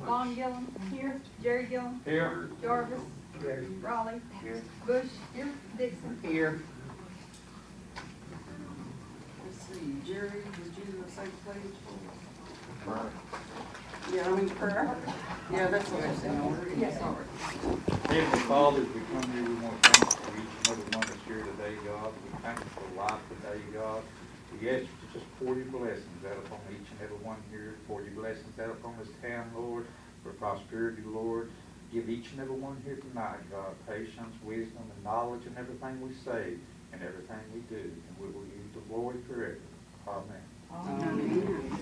Vaughn Gillum. Here. Jerry Gillum. Here. Jarvis. Here. Raleigh. Here. Bush. Here. Dixon. Here. Let's see, Jerry, would you say the pledge for us? Right. Yeah, I mean prayer. Yeah, that's what I said already. Yes. Sorry. Heavenly Father, as we come here, we want to thank you for each and every one that's here today, God. We thank you for life today, God. We ask you to just pour your blessings out upon each and every one here. Pour your blessings out upon this town, Lord, for prosperity, Lord. Give each and every one here tonight, God, patience, wisdom, and knowledge in everything we say and everything we do. And we will give you the glory forever. Amen. Amen.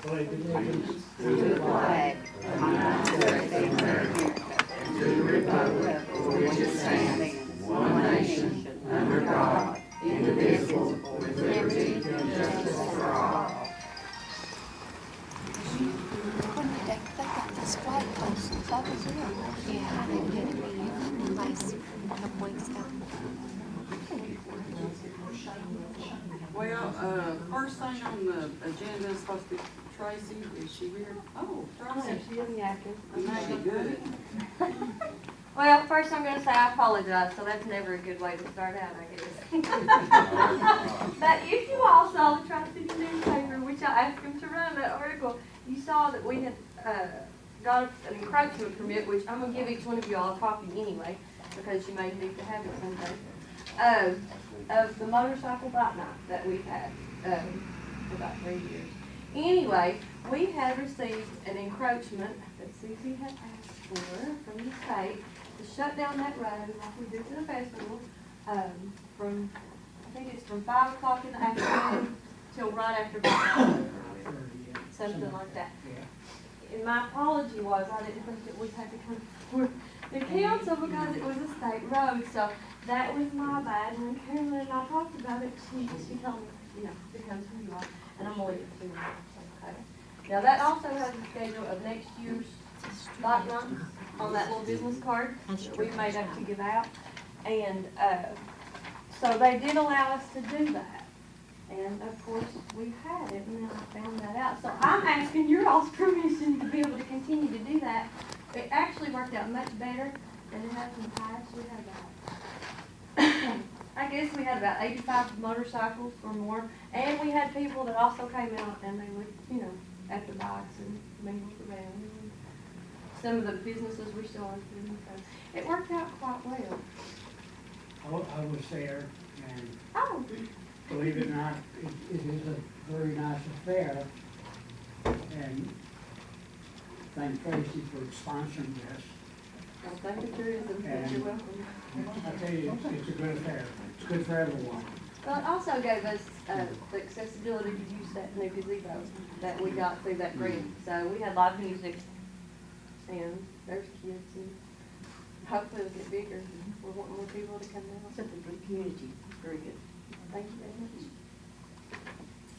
Allegiance to the flag of the United States of America and to the republic for which it stands, one nation, under God, indivisible, with liberty and justice for all. They got this flag posted over here. Yeah, I didn't get it last couple weeks ago. Well, first thing on the agenda is supposed to be Tracy. Is she here? Oh, Tracy. She isn't active. Maybe good. Well, first I'm going to say I apologize, so that's never a good way to start out, I guess. But if you all saw the Tri-City newspaper, which I asked them to run that article, you saw that we had got an encroachment permit, which I'm going to give each one of you all a copy anyway, because you may need to have it someday, of the motorcycle bike night that we've had for about 3 years. Anyway, we had received an encroachment that Susie had asked for from the state to shut down that road like we do to the festival, from, I think it's from 5 o'clock in the afternoon till right after 5, something like that. And my apology was I didn't think that we had to come before the council because it was a state road, so that was my bad. And when Carolyn and I talked about it, she told me, you know, because who you are, and I'm gonna leave it to you. Okay. Now that also has a schedule of next year's bike night on that little business card that we made up to give out, and so they did allow us to do that. And of course, we had it, and then I found that out. So I'm asking your all's permission to be able to continue to do that. It actually worked out much better than it has in the past. We had about, I guess we had about 85 motorcycles or more. And we had people that also came out and they would, you know, at the bikes and mingle around. And some of the businesses were still open. So it worked out quite well. I was there, and Oh, believe it or not, it is a very nice affair. And thank Tracy for sponsoring this. well, thank you, tourism. You're welcome. I tell you, it's a good affair. It's good for everyone. Well, it also gave us the accessibility to use that new gazebo that we got through that grant. So we had live music, and there's kids, and hopefully it'll get bigger. We're wanting more people to come out. Something for the community. Very good. Thank you very much.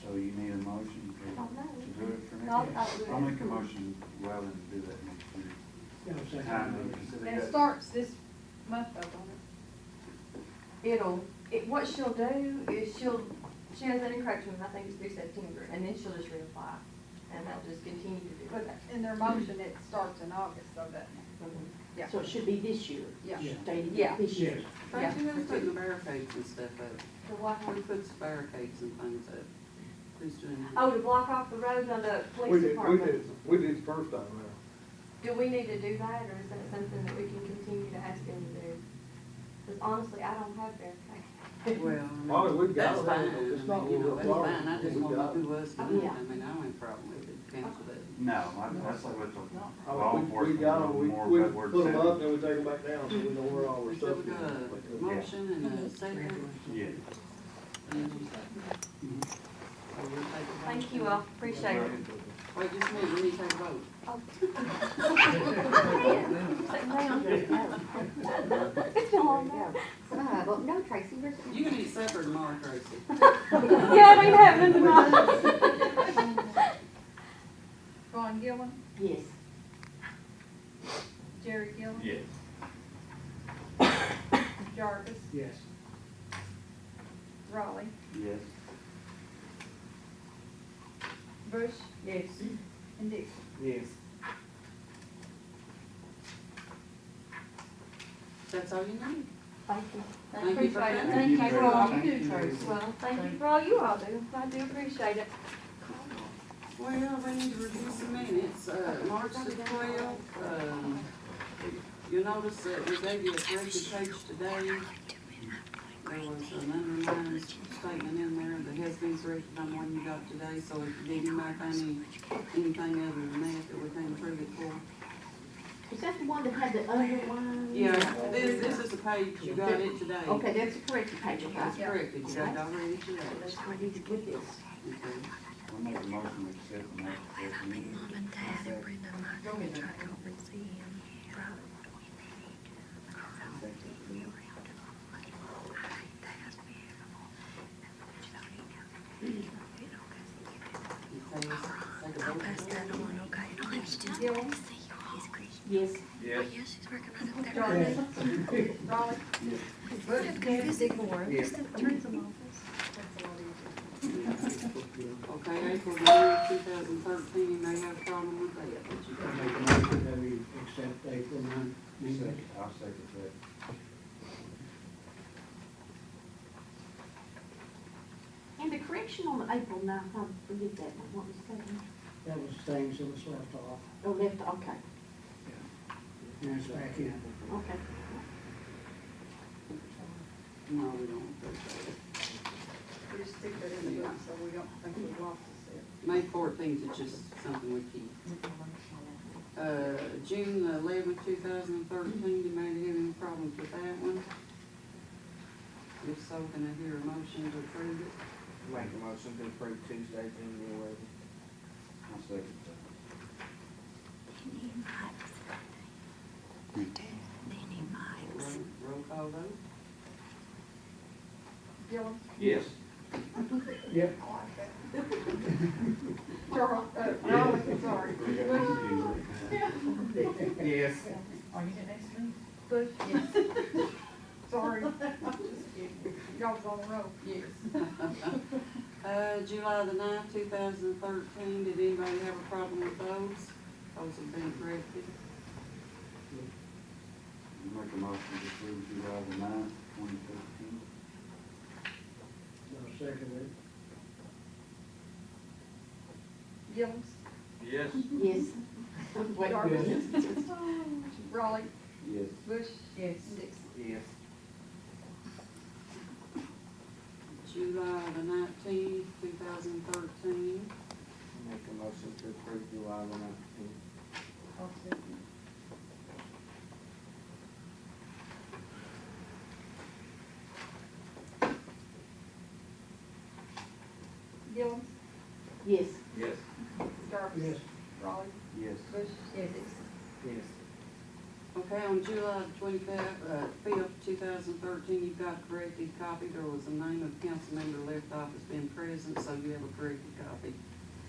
So you need a motion I don't know. to do it for next I'll year? do it. I'll make a motion, well, and do that next year. You know, second. Time to consider And it that. starts this month though, don't What she'll do is she has an encroachment, I think it's through September, and then she'll just reapply. And they'll just continue to do it? that. But in their motion, it starts in August though, doesn't it? Yeah. So it should be this year. Yeah. Yeah. Stated Yeah. this year. Yes. Tracy, who's putting the barricades and stuff up? The what? Who puts barricades and things up? Who's doing that? Oh, to block off the road on the We police did, department. we did the first time now. Do we need to do that, or is that something that we can continue to ask them to do? Because honestly, I don't have barricades. Well, Oh, we've got that's it. fine. It's I not mean, you know, a that's problem. fine. I just We want to know got who was doing it. Yeah. I mean, I don't have a problem with it. Cancel that. No, that's like with the law Oh, we enforcement, got them, more we bad word put them up, said. then we take them back down, so we know where all our So stuff we is. got a motion and a second. Yeah. Thank you all, appreciate it. Wait just a minute, we need to take a vote. It's been a long day. Well, no, Tracy, where's it? You can eat supper tomorrow, Tracy. Yeah, it ain't happening tonight. Vaughn Gillum, Yes. Jerry Gillum, Yes. Jarvis, Yes. Raleigh, Yes. Bush, Yes. And Dixon. Yes. That's all you need. Thank you. Thank you for Appreciate it. coming. Thank you for all you Thank do, you. Tracy. Well, thank you for all you all do. I do appreciate it. Well, we need to review some minutes, March the 12th, you'll notice that we gave you a corrected page today. There was an underlined statement in there that has been corrected on one you got today, so if you might find anything other than that we can improve it for. Is that the one that had the underline? Yeah, this is the page, you got it today. Okay, that's the correct page, okay. That's corrected, you got it already today. That's where I need to get this. Okay. I'll make a motion to accept the next first meeting. Mom and Dad and Brenda might go and try to go and see him. I'll pass that on, okay? Yes. Yes. Yeah, she's working on it there. Raleigh. Raleigh. I have to go visit more. Yeah. Just in the tourism office. Okay, April 9, 2013, you may have a problem with that, but you I can make a motion that we accept April 9th meeting. I'll second that. And the correction on the April 9th, I forget that one, what was that one? That was things that was left off. Oh, left, okay, Now it's back in. okay. No, we don't appreciate it. We just stick that in the book so we don't think we lost it. May 14th is just something we keep. June 11th, 2013, do you have any problems with that one? If so, can I hear a motion to approve it? Make a motion to approve Tuesday, June 11th. I'll second that. Danny Mikes. Roll call vote? Gillum. Yes. Yep. Charles, Raleigh, sorry. Yes. Are you gonna ask me? Bush? Yes. Sorry. Just kidding. Y'all was on the road. Yes. July the 9th, 2013, did anybody have a problem with those? Those have been corrected. Make a motion to approve July the 9th, 2013. No, second it. Gillum. Yes. Yes. Wait, Jarvis. Raleigh. Yes. Bush. Yes. Dixon. Yes. July the 19th, 2013. Make a motion to approve July the 19th. Gillum. yes. Yes. Jarvis. Yes. Raleigh. Yes. Bush. Yes. Dixon. Yes. Okay, on July 5th, 2013, you've got a corrected copy. There was a name of council member left off as being present, so you have a corrected copy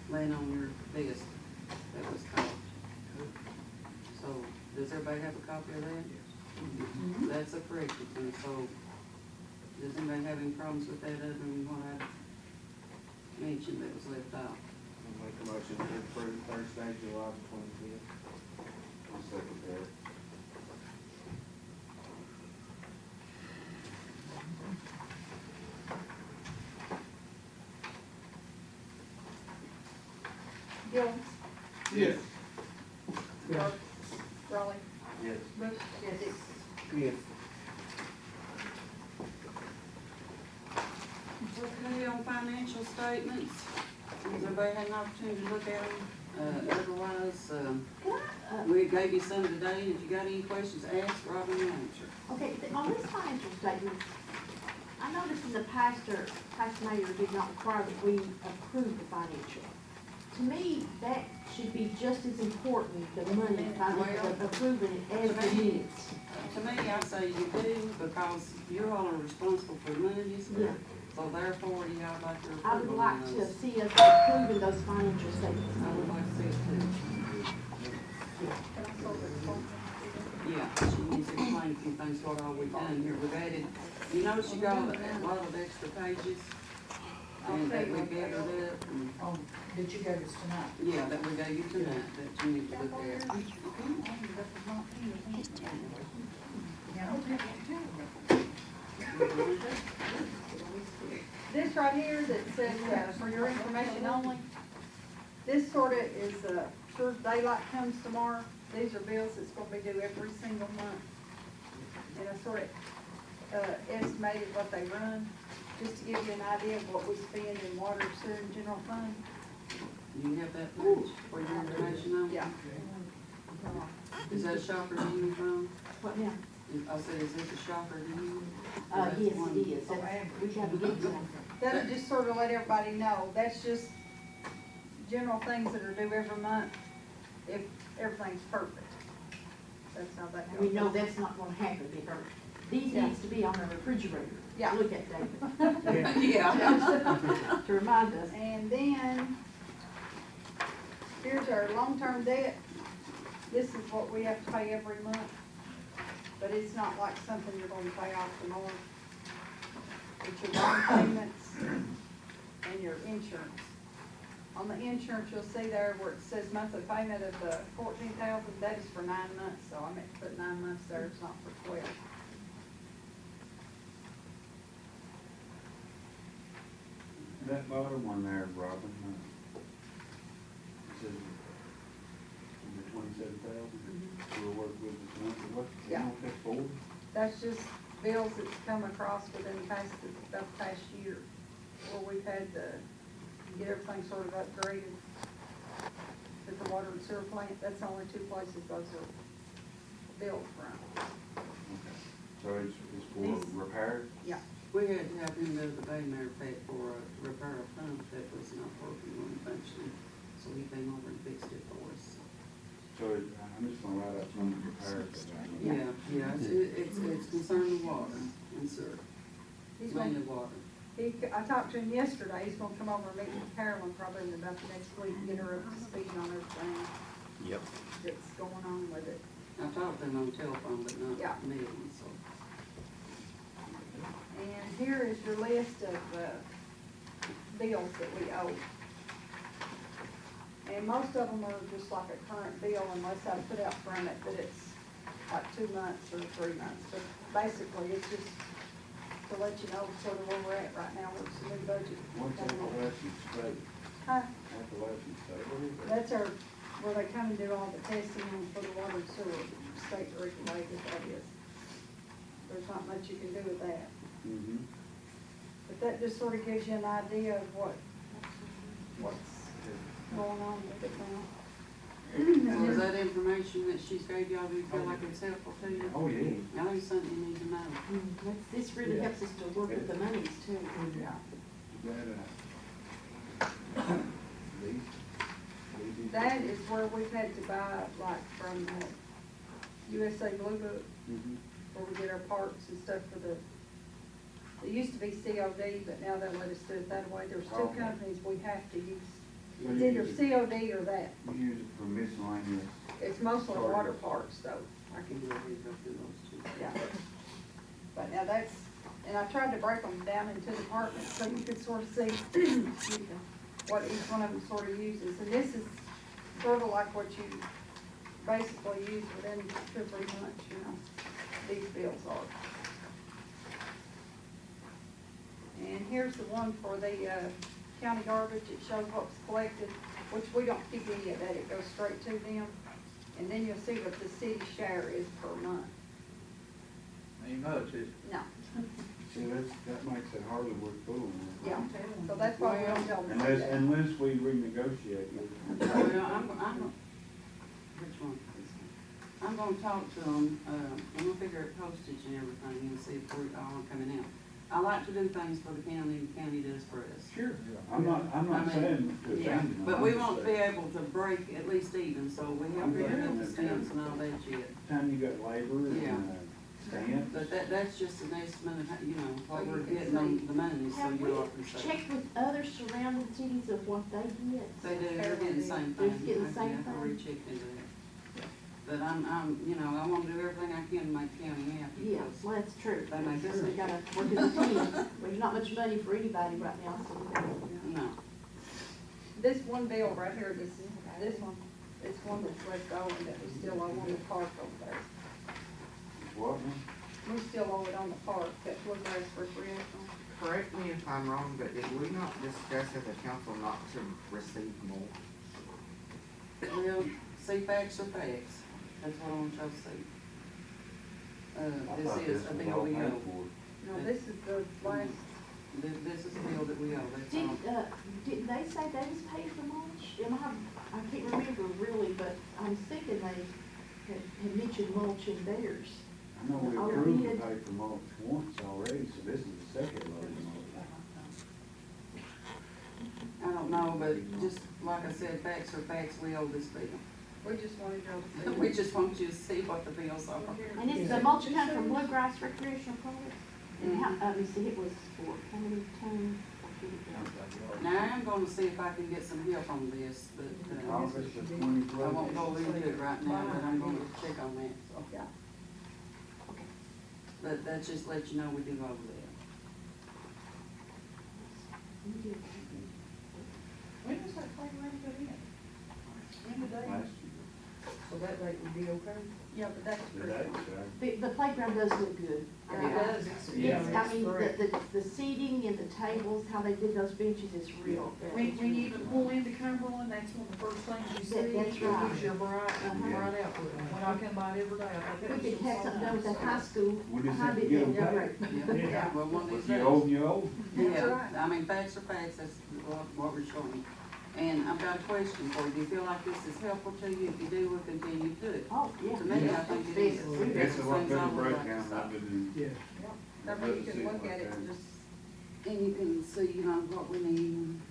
laying on your desk that was called. So, does everybody have a copy of that? Mm-hmm. That's a corrected one, so does anybody have any problems with that other than what I mentioned that was left off? I'll make a motion to approve Thursday, July the 25th. I'll second that. Gillum. Yes. Jarvis. Raleigh. Yes. Bush. Yes. Dixon. Yes. Okay, on financial statements, has everybody had an opportunity to look at them? Otherwise, we gave you some today. If you got any questions, ask Robin the manager. Okay, on this financial statement, I noticed in the past mayor did not require that we approve the financial. To me, that should be just as important, the money, financial, approving it as the minutes. To me, I say you do, because you all are responsible for monies. Yeah. So therefore, you all like to I approve would on like to those. see us approving those financial statements. I would like to see it too. Can I start with the phone? Yeah, she needs to explain a few things, what all we've done here. We've added, you notice you got a lot of extra pages. I'll and tell that you we what they gathered are. up, and, Oh, that you gave us tonight. yeah, that we gave you tonight, that you need to look at. This right here that says, for your information only, this sorta is, sure daylight comes tomorrow, these are bills that's gonna be due every single month. And I sorta, estimated what they run, just to give you an idea of what we spend in water, sewer, and general fund. You have that page for your information on? Yeah. Is that a shopper to you, Ron? What now? I said, is this a shopper to you? Yes, it is. That's, we gotta get some. That'll just sort of let everybody know, that's just general things that are due every month, if everything's perfect. That's how that goes. We know that's not gonna happen because these Yeah. needs to be on the refrigerator. Yeah. Look at David. Yeah. To remind us. And then, here's our long-term debt. This is what we have to pay every month, but it's not like something you're gonna pay off tomorrow. It's your bond payments and your insurance. On the insurance, you'll see there where it says monthly payment of the 14,000, that is for 9 months, so I meant to put 9 months there, it's not for 12. That bottom one there, Robin, it says, the 27,000, we'll work with this month, Yeah. what's that for? That's just bills that's come across within the past year, where we've had to get everything sort of upgraded. At the water and sewer plant, that's the only 2 places those are billed from. Okay. So it's for These- repair? Yeah, We had to have him go to the Bay Mayor pay for a repair of pump that was not working or functioning, so he came over and fixed it for us. So I'm just gonna write up some repairs. Yeah, it's concerned with water and sewer, he's mainly gonna, water. I talked to him yesterday, he's gonna come over and meet with Carolyn probably in about the next week, and get her up to speed on everything Yep. that's going on with it. I talked to him on the telephone, but Yeah. not meeting, so. And here is your list of, bills that we owe. And most of them are just like a current bill unless I put out from it that it's like 2 months or 3 months. But basically, it's just to let you know sort of where we're at right now with the new budget. What's Appalachian State? Huh? Appalachian State, what is that? That's our, where they come and do all the testing on for the water and sewer, state regulated, that is. There's not much you can do with that. Mm-hmm. But that just sort of gives you an idea of what's going on with it now. So is that information that she's gave y'all, do you feel like it's helpful to you? Oh, yeah. I know it's something you need to know. This really helps us to work with the monies too. Yeah. That is where we've had to buy, like, from USA Blue Book, Mm-hmm. where we get our parts and stuff for the, it used to be COD, but now they let us do it that way. There's 2 Okay. companies we have to use. So It's you either use COD or that. You use it for miscellaneous. It's mostly Sorry. water parts, though. I can go ahead and go through those two. Yeah. But now that's, and I tried to break them down into departments so you could sort of see, excuse me, what each one of them sort of uses. And this is sort of like what you basically use within 2 or 3 months, you know, these bills are. And here's the one for the, county garbage. It shows what's collected, which we don't keep any of that. It goes straight to them. And then you'll see what the city share is per month. Ain't much, is it? No, See, that makes it hardly worth fooling with. yeah, so that's why we don't tell them that. Unless we renegotiate with them. Well, I'm, which one? I'm gonna talk to them, I'm gonna figure out postage and everything and see if we're all coming out. I like to do things for the county does for us. Sure. I'm not I mean, saying to Yeah, abandon them. but I'm we just won't be saying, able to break at least even, so we haven't I'm figured out glad the that- stamps and all that yet. Time you got labor Yeah. and stamps. But that's just an estimate of, you know, what So you we're can getting on see. the money, so Have you all can we say. checked with other surrounding cities of what they get? They do, they're getting the same They're thing. getting the same I thing? rechecked into that. But you know, I wanna do everything I can to make the county happy. Yeah, well, that's true. They make us- We gotta work as a team. There's not much money for anybody right now, so we gotta. No, This one bill right here, this one that's left over that we still owe on the park over there. What, man? We still owe it on the park, that was last recreational. Correct me if I'm wrong, but did we not discuss as a council not to receive more? well, see facts or facts, that's what I want y'all to see. I thought This is a was bill all we paid owe, for. No, this is the last, this is the bill that we owe, that's all. Didn't they say they was paid for mulch? I can't remember really, but I'm thinking they had mentioned mulch in theirs. I know we Oh, approved we to had- pay for mulch once already, so this is the second load of mulch. I don't know, but just like I said, facts are facts, we owe this bill. we just wanted y'all to see. We just want you to see what the bills are. And it's the mulch come from Bluegrass Recreational Products. And how, let me see, it was for how many tons? Now, I am gonna see if I can get some help on this, but, August of 2012. I won't go into it right now, but I'm gonna check on that, so. Yeah. Okay. But that just let you know we do over there. When was that playground put in? When did they? Last year. So that date would be okay? Yeah, but that's The pretty. dates, right? The playground does look good. It does, Yes, yeah. I mean, the seating and the tables, how they did those benches is real. When you pull into Cumberland, that's one of the first things you see. That's right. Is your bright, bright output. When I come by every day, I think We it's could have something done with that high school. We just behind have to it, get 'em yeah, paid. right. Yeah, well, one of these If you days. old, you old. Yeah, I mean, facts are facts, that's what we're showing. And I've got a question for you, do you feel like this is helpful to you? If you do, we'll continue to it. Oh, yeah. To me, I think it is. It's a lot Things I better would like to breakdown see. rather than. That way you can look at it and just, And you can see, you know, what we need.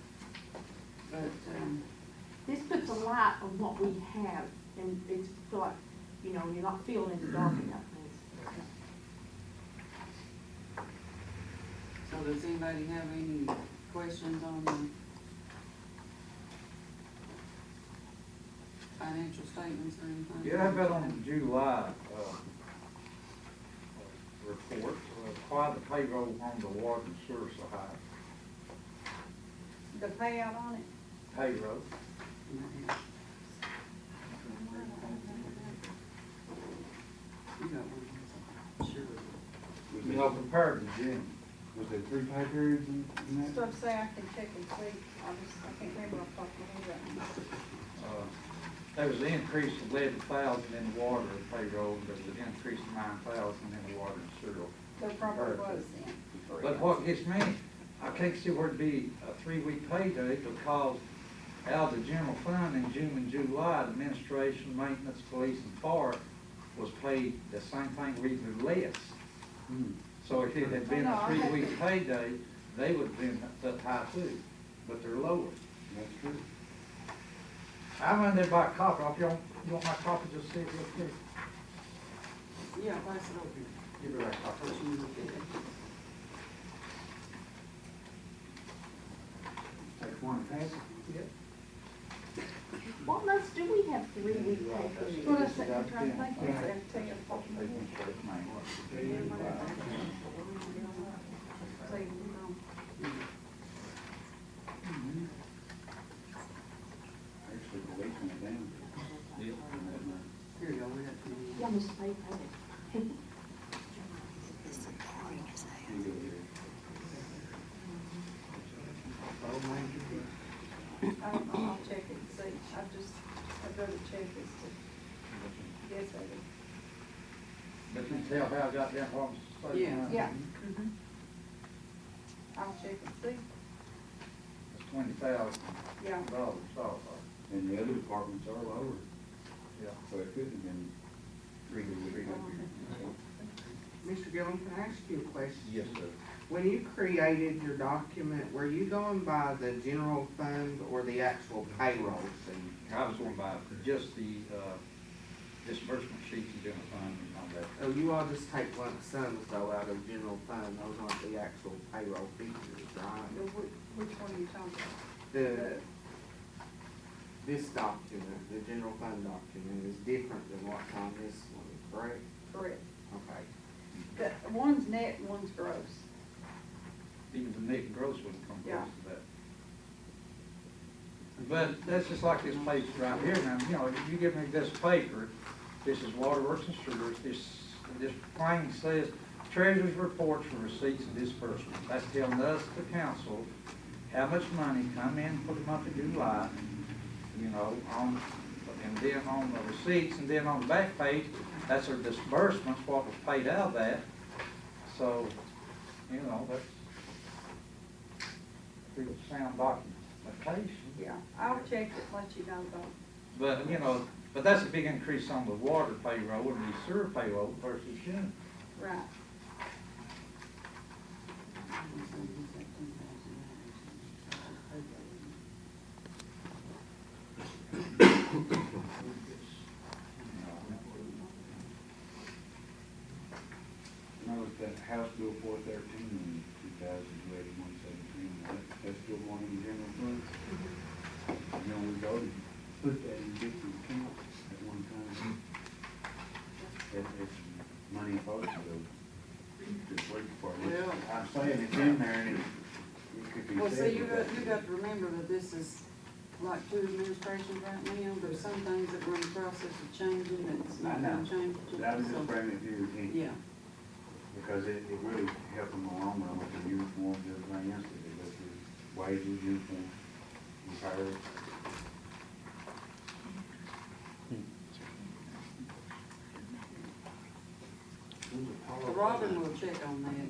But, This puts a light on what we have, and it's feel like, you know, you're not feeling in the dark about things. so does anybody have any questions on the financial statements or anything? Yeah, how about on the July, report, why the payroll on the water and sewer so high? the payout on it. Payroll. You got one, sure. You know, compared to June. Was there 3 pay periods in that? Stuff say I can check and see, I can't remember off the top of my head right now. There was an increase of 11,000 in the water payroll, there was an increase of 9,000 in the water and sewer. There probably was then. But what gets me, I can't see where it'd be a 3-week payday because out of the general fund in June and July, the administration, maintenance, police and fire was paid the same thing, or even less. So if it had been a 3-week payday, they would have been that high too, but they're lower. That's true. I run there by a copy, if you want my copy, just see it real quick. Yeah, pass it over here. Give her that copy. Let you look at it. Take one and pass it. What months do we have 3-week pay periods? What I said, I'm trying to think, I Yeah. said, tell you the top of my They head. can show it, man. See, you know. Actually, the weight went down. Yeah. Here you go, we got two. Yeah, Mr. Pay. You go there. I don't know, I'll check it and see, I'd rather check this to guess at it. But you can tell how I got down from. Yeah. I'll check and see, It's $20,000. yeah. So, And the other departments are lower, yeah. so it could have been 3 weeks. Mr. Gillum, can I ask you a question? Yes, sir. When you created your document, were you going by the general fund or the actual payroll sheet? I was going by just the disbursement sheets and general fund and all that. So you all just take lump sums though out of general fund, those aren't the actual payroll figures, right? Which one are you talking about? The this document, the general fund document, is different than what's on this one, correct? Correct. Okay. The one's net, and one's gross. Even the net and gross wouldn't come close Yeah. to that. But that's just like this page right here now, you know, if you give me this paper, this is waterworks and sewers, this plain says treasurer's reports for receipts and disbursements. That's telling us, the council, how much money come in for the month of July, you know, and then on the receipts, and then on the back page, that's our disbursements, what was paid out of that. So, you know, that's pretty sound documentation. Yeah, I'll check it, let you know though. But, you know, but that's a big increase on the water payroll and the sewer payroll versus June. Right. Notice that House Bill 413 in 2011-117, that's still going in the general fund. You know, we voted, put that in different accounts at one time. It's money supposed to go to the police department. Well- I'm saying it's in there and it could be. Well, see, said you with that. got to remember that this is like two administrations right now. There's some things that we're in the process of changing that's I not know. gonna change. But I was just bringing it to your attention. Yeah, Because it really helped them in the long run with the uniforms and everything else that they go through, wages, uniforms, repairs. so Robin will check on that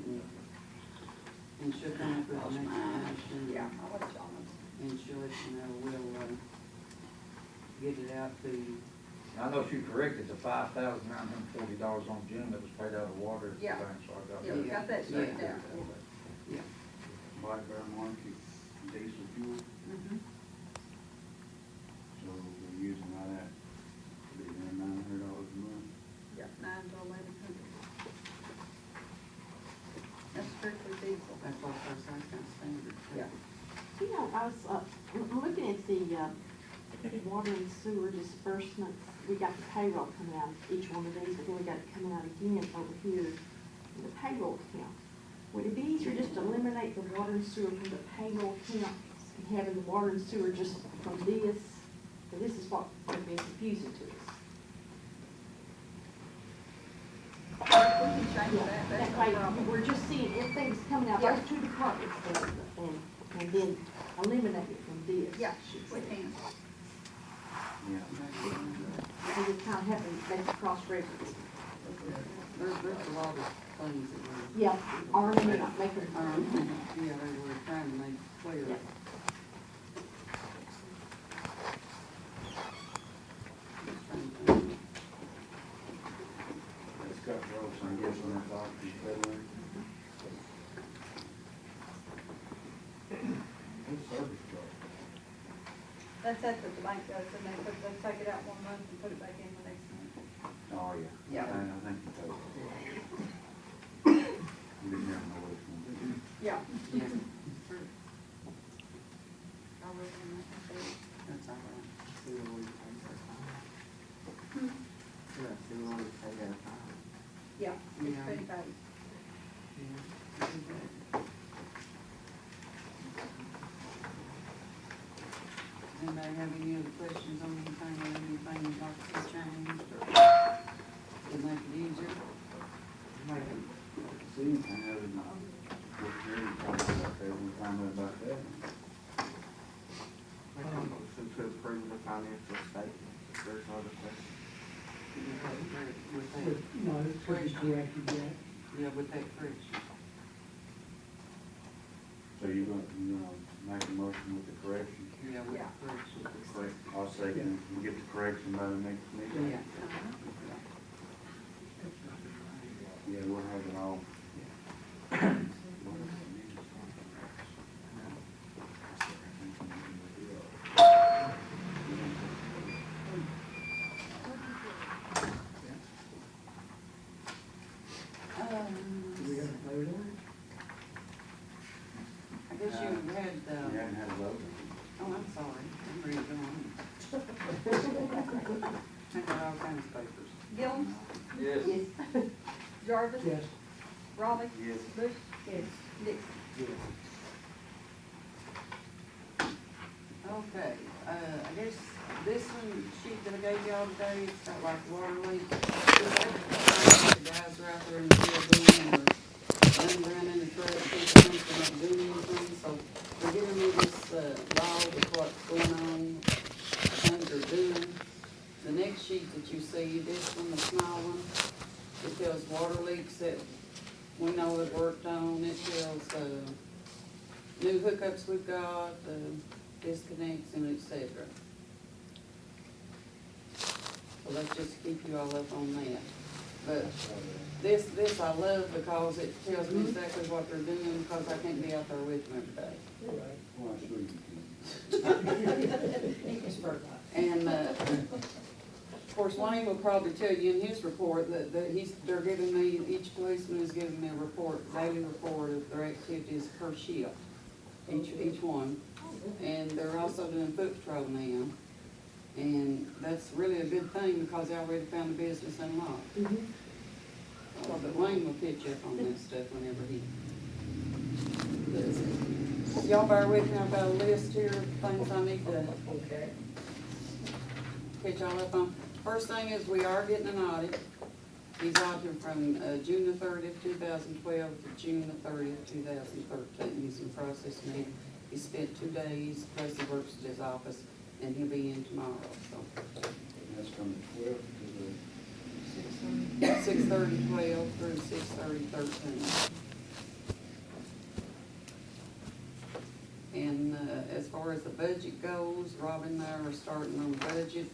and she'll come up with an explanation. Yeah, I'll let y'all know. And she'll let you know, we'll, get it out to you. I know she corrected the $5,940 on June that was paid out of water. Yeah. So I got Yeah, that. we got that straightened Yeah. out. Yeah. Blackberry market, diesel fuel, Mhm. so we're using all that, it'll be around $900 a month. Yeah, 9 to 1,100. That's strictly diesel. That's what I was saying, kind of standard. Yeah. You know, I was, I'm looking at the, water and sewer disbursements. We got the payroll coming out of each one of these, but then we got it coming out again over here in the payroll account. Would it be easier just to eliminate the water and sewer from the payroll account and having the water and sewer just from this? But this is what has been confusing to us. We can change that, that's That no way, problem. we're just seeing everything's coming out, Yeah. those two departments, and then eliminate it from this. Yeah, we can. Yeah. And just kind of have to make a cross reference. There's a lot of things that we're, Yeah, or maybe not make it. yeah, they were trying to make clear. Yeah. It's got roads, I guess, on that dock, you better. Good service charge. That's at the bank does, and they take it out one month and put it back in the next month. Oh, yeah. Yeah. I think you told me. You didn't have no way from Yeah. Yeah, I'll look in that one. that's all right. See what we pay that time. Yeah, see what we pay that time. Yeah, it's Yeah. been paid. Anybody have any other questions on anything, or anything you'd like to see changed, or to make it easier? See anything other than what you're talking about there, we find out about that. Make a motion to approve the financial statement, if there's no other questions. With that, No, it's pretty corrected yet. yeah, with that correction. So you're gonna make a motion with the correction? Yeah, with Yeah. the correction. Correct. I'll second it, we'll get the correction by the next meeting. Yeah. Yeah, we'll have it all. Do we have to vote on it? I guess you had, You haven't had a vote? oh, I'm sorry, I'm reading on. I got all kinds of papers. Gillum, Yes. Jarvis, Yes. Raleigh, Yes. Bush, Yes. Dixon. Yes. Okay, I guess this one, sheet that I gave y'all today, it's got like water leaks. The guys are out there in the field doing, or running around in the truck, people not doing anything, so they're giving me this, log of what's going on, things they're doing. The next sheet that you see, this one, the small one, it tells water leaks that we know it worked on, it tells, new hookups we've got, disconnects and et cetera. So let's just keep you all up on that. But this I love because it tells me exactly what they're doing, because I can't be out there with them every day. Well, sure you can. And, of course, Wayne will probably tell you in his report that they're giving me, each policeman is giving me a report, daily report of their activities per shift, each one. And they're also doing foot patrol now. And that's really a good thing because they already found the business unlocked. But Wayne will pitch up on this stuff whenever he does it. Y'all bear with me, I've got a list here of things I need to catch y'all up on. First thing is we are getting an audit. He's audited from June the 30th, 2012 to June the 30th, 2013. He's in process now. He spent 2 days, plus he works at his office, and he'll be in tomorrow, so. That's from the 12th to 6/30/12 through 6/30/13. And as far as the budget goes, Robin and I are starting on the budget.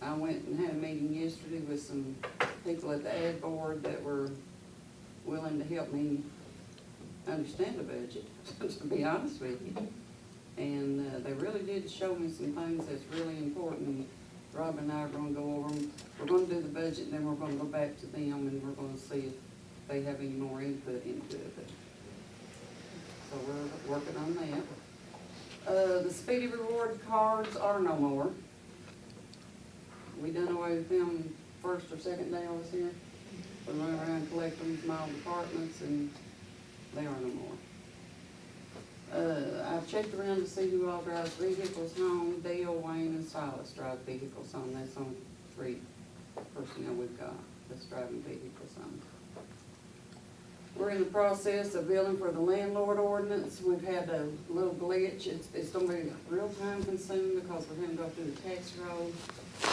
I went and had a meeting yesterday with some people at the ad board that were willing to help me understand the budget, to be honest with you. And they really did show me some things that's really important. And Robin and I are gonna go over them. We're gonna do the budget, and then we're gonna go back to them, and we're gonna see if they have any more input into it. So we're working on that. The speedy reward cards are no more. We done away with them first or second day I was here. We run around collecting from all departments, and they are no more. I've checked around to see who all drives vehicles home. Dale, Wayne, and Silas drive vehicles home. That's on 3 personnel we've got that's driving vehicles home. We're in the process of billing for the landlord ordinance. We've had a little glitch. It's gonna be real time consuming because we're gonna go through the tax roll,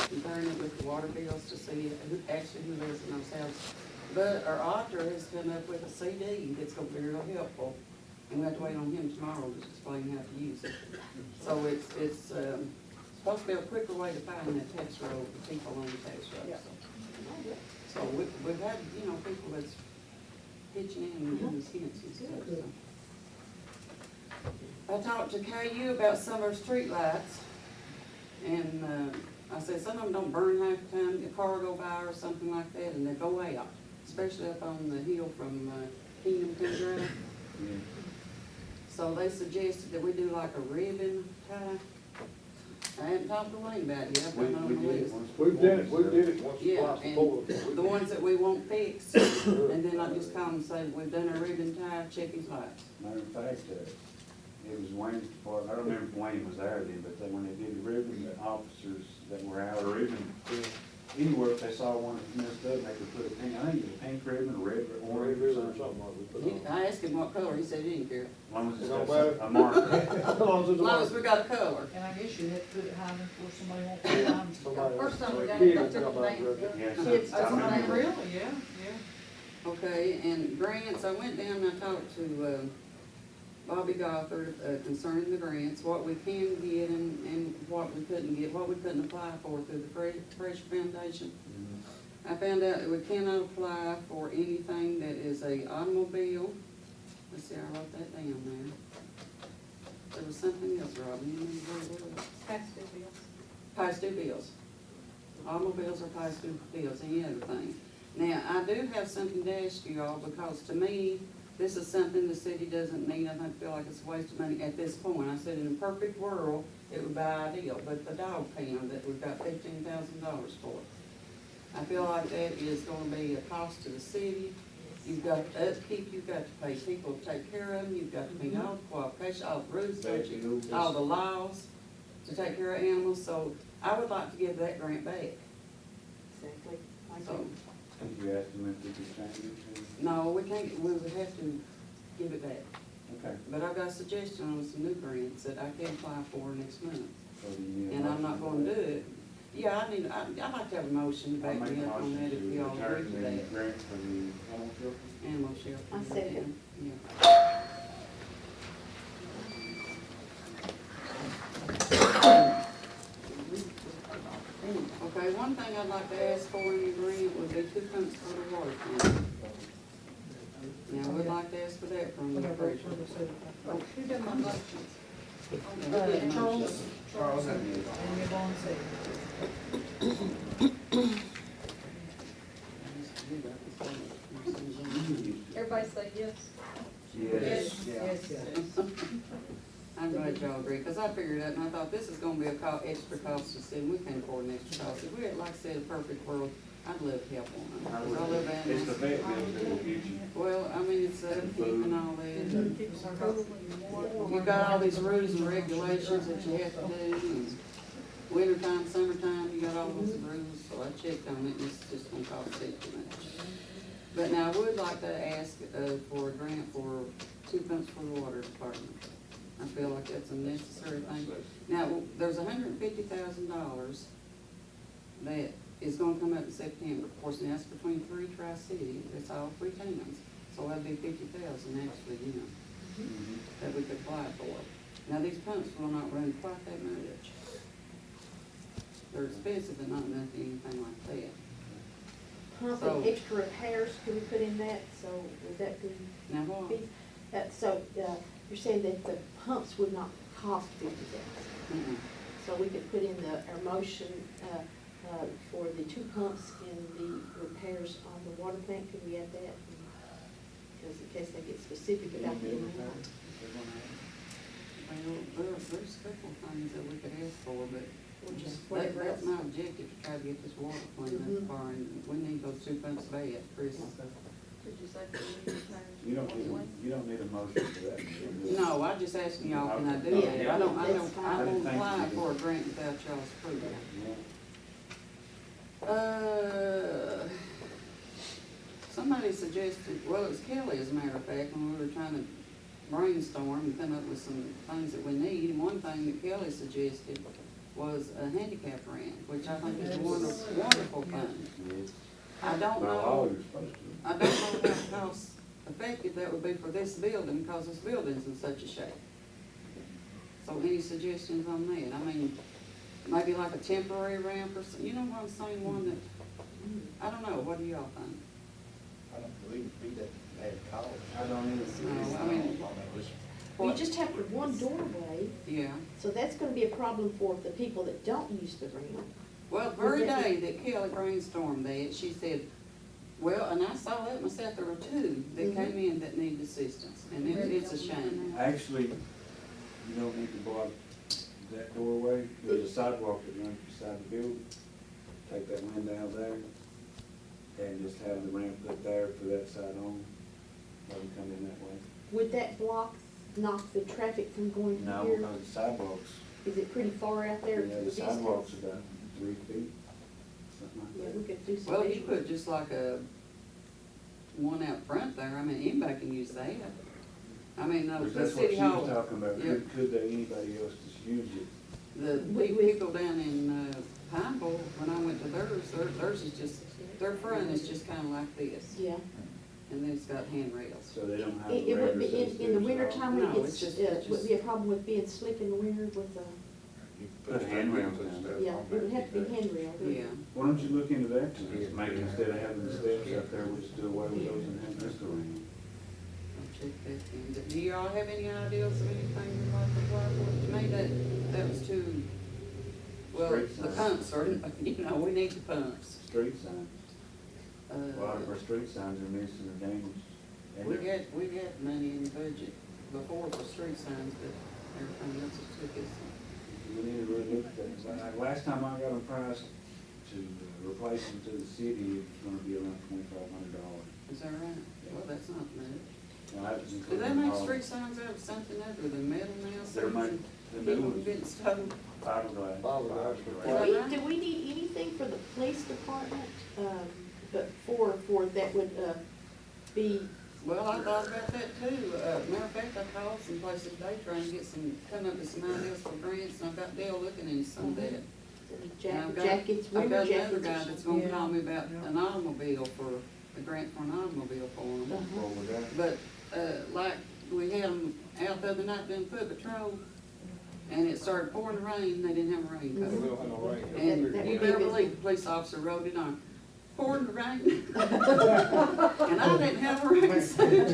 comparing it with the water bills to see who lives in those houses. But our auditor has come up with a CD that's gonna be real helpful. And we have to wait on him tomorrow to explain how to use it. So it's supposed to be a quicker way to find that tax roll for people on the tax roll. So we've had, people that's pitching in and giving us hints and stuff. So. I talked to KU about some of our street lights, and I said some of them don't burn half the time. The car go by or something like that, and they go out, especially up on the hill from Kingdom Drive. Yeah. So they suggested that we do like a ribbon tie. I haven't talked to Wayne about it yet, but I'm on the list. We did it once or Yeah, twice before. and the ones that we won't fix, and then I just call them and say, we've done a ribbon tie, check his lights. Matter of fact, it was Wayne's department, I don't remember if Wayne was there then, but when they did the ribbon, the officers that were out, or even anywhere, if they saw one that messed up, they could put a pink, I think it was a pink ribbon, a red or orange or something. I asked him what color, he said he didn't care. As long as it's It don't got matter. a marker. As long as we got a color. And I guess you have to put it high enough where somebody won't put it on. Somebody- First time we got Kid it, will I took come the out name. with it. Yeah, Kids, I remember. Really, yeah. Okay, and grants, I went down and I talked to Bobby Gothard concerning the grants, what we can get and what we couldn't get, what we couldn't apply for through the Fresh Foundation. I found out that we cannot apply for anything that is a automobile. Let's see, I wrote that down there. There was something else, Robin, you remember what it was? Past due bills. Past due bills. Automobiles are past due bills, any other thing. Now, I do have something to ask you all, because to me, this is something the city doesn't need. I don't feel like it's a waste of money at this point. I said in a perfect world, it would be ideal, but the dog pound that we've got $15,000 for. I feel like that is gonna be a cost to the city. You've got upkeep, you've got to pay people to take care of them, you've got to meet all the qualifications, all the rules, all the laws to take care of animals, so I would like to give that grant back. Exactly. I So, agree. Think you asked them if we could change it? no, we can't, we would have to give it back. Okay. But I've got a suggestion on some new grants that I can apply for next month, So do you need a and I'm not motion gonna for do that? it. Yeah, I'd like to have a motion to I'll back make me a up on that motion if to y'all agree return to the that. grant for the animal shelter. Animal shelter. I second. Yeah. Okay, one thing I'd like to ask for in the grant would be 2 pumps for the water plant. Now, we'd like to ask for that from the treasurer. Oh, who done my motion? Yeah, we did a motion. Charles and And Yvonne said. Everybody say yes. Yes. Yes. I'm glad y'all agree, because I figured that, and I thought this is gonna be a extra cost to city, we can't afford an extra cost. If we had, like I said, a perfect world, I'd love to help on it, 'cause I love It's the animals. vet bills that will get you. Well, I mean, it's upkeep and all that. Keep some cold and water. You've got all these rules and regulations that you have to do, and wintertime, summertime, you got all those rules, so I checked on it, and it's just gonna cost too much. But now, I would like to ask, for a grant for 2 pumps for the water department. I feel like that's a necessary thing. Now, there's $150,000 that is gonna come up in September. Of course, and that's between 3 Tri-City, that's all 3 towns. So that'd be 50,000 actually, you know, that we could apply for. Now, these pumps will not run quite that much. They're expensive, but not enough to anything like that. Pump So- and extra repairs, could we put in that, so would that be? Now, what? So, you're saying that the pumps would not cost $50,000? So we could put in our motion, for the 2 pumps and the repairs on the water plant, could we add that? Because in case they get specific about the amount. Well, there's a couple of things that we could ask for, but Or just that, whatever that's else. my objective, to try to get this water plant Mhm. up far, and we need those 2 pumps bad, Chris. Did you say that we need to change? You don't need a motion for that. No, I just asking y'all, can I do Yeah, that? I don't, that's I fine. won't apply for a grant without y'all's approval. Yeah. Somebody suggested, well, it was Kelly, as a matter of fact, when we were trying to brainstorm and come up with some things that we need, and one thing that Kelly suggested was a handicap ramp, which I think is a wonderful thing. I don't By law, know, you're supposed to. I don't know how cost effective that would be for this building, because this building's in such a shape. So any suggestions on that? I mean, maybe like a temporary ramp or something, you know what I'm saying, one that, I don't know, what do y'all think? I don't believe it'd be that bad call. I don't either. No, I mean, We just have the one doorway, yeah. so that's gonna be a problem for the people that don't use the ramp. Well, the very day that Kelly brainstormed that, she said, well, and I saw that myself, there were 2 that came in that needed assistance, and it's a shame. Actually, you don't need to block that doorway. There's a sidewalk that runs beside the building. Take that window out there and just have the ramp put there for that side on. Let them come in that way. Would that knock the traffic from going No, to here? because the sidewalks, Is it pretty far out there to yeah, the the distance? sidewalks about 3 feet, something Yeah, like we that. could do some. Well, you visual. put just like one out front there, I mean, anybody can use that. I mean, no, But the that's what city she was hall, talking about. Yeah. Could anybody else just use it? the people down in Pineville, when I went to theirs is just, their front is just kinda like this, Yeah. and then it's got handrails. So they don't have It the would regular be, in the stairs winter at all? time, when No, it it's gets, just- would be a problem with being slick in the winter with Put handrails down there. yeah, it would have to be handrail. Yeah, Why don't you look into that, maybe instead of having the steps up there, we'll just do away with those and have this around. I'll check that in. Do y'all have any ideas of anything you'd like to apply for? To me, that was too, well, Street the signs. pumps are, you know, we need the pumps. Street signs, a lot of our street signs are missing or damaged. And We they're- got money in the budget before for street signs, but everything else is took us. we need to really look at that. Last time I got them priced to replace them to the city, it's gonna be around $2,500. Is that right? Well, that's not bad. Now, that was Do including they make all- street signs out of something other than metal now? so They're made, the new People ones, getting stolen? fiberglass. Fiberglass. Do we need anything for the police department, but for that would, be, Well, I thought about that too. Matter of fact, I called some places today trying to get come up with some ideas for grants, and I've got Dale looking into some of that. And I've got- jackets, I've winter got jackets another or guy that's something? gonna call me about an automobile a grant for an automobile for him. Well, we got, But, like, we had them out the other night doing foot patrol, and it started pouring rain, they didn't have a We raincoat. don't have no rain. And That you would be better good. believe the police officer wrote it on, pouring the rain. And I didn't have a rain suit.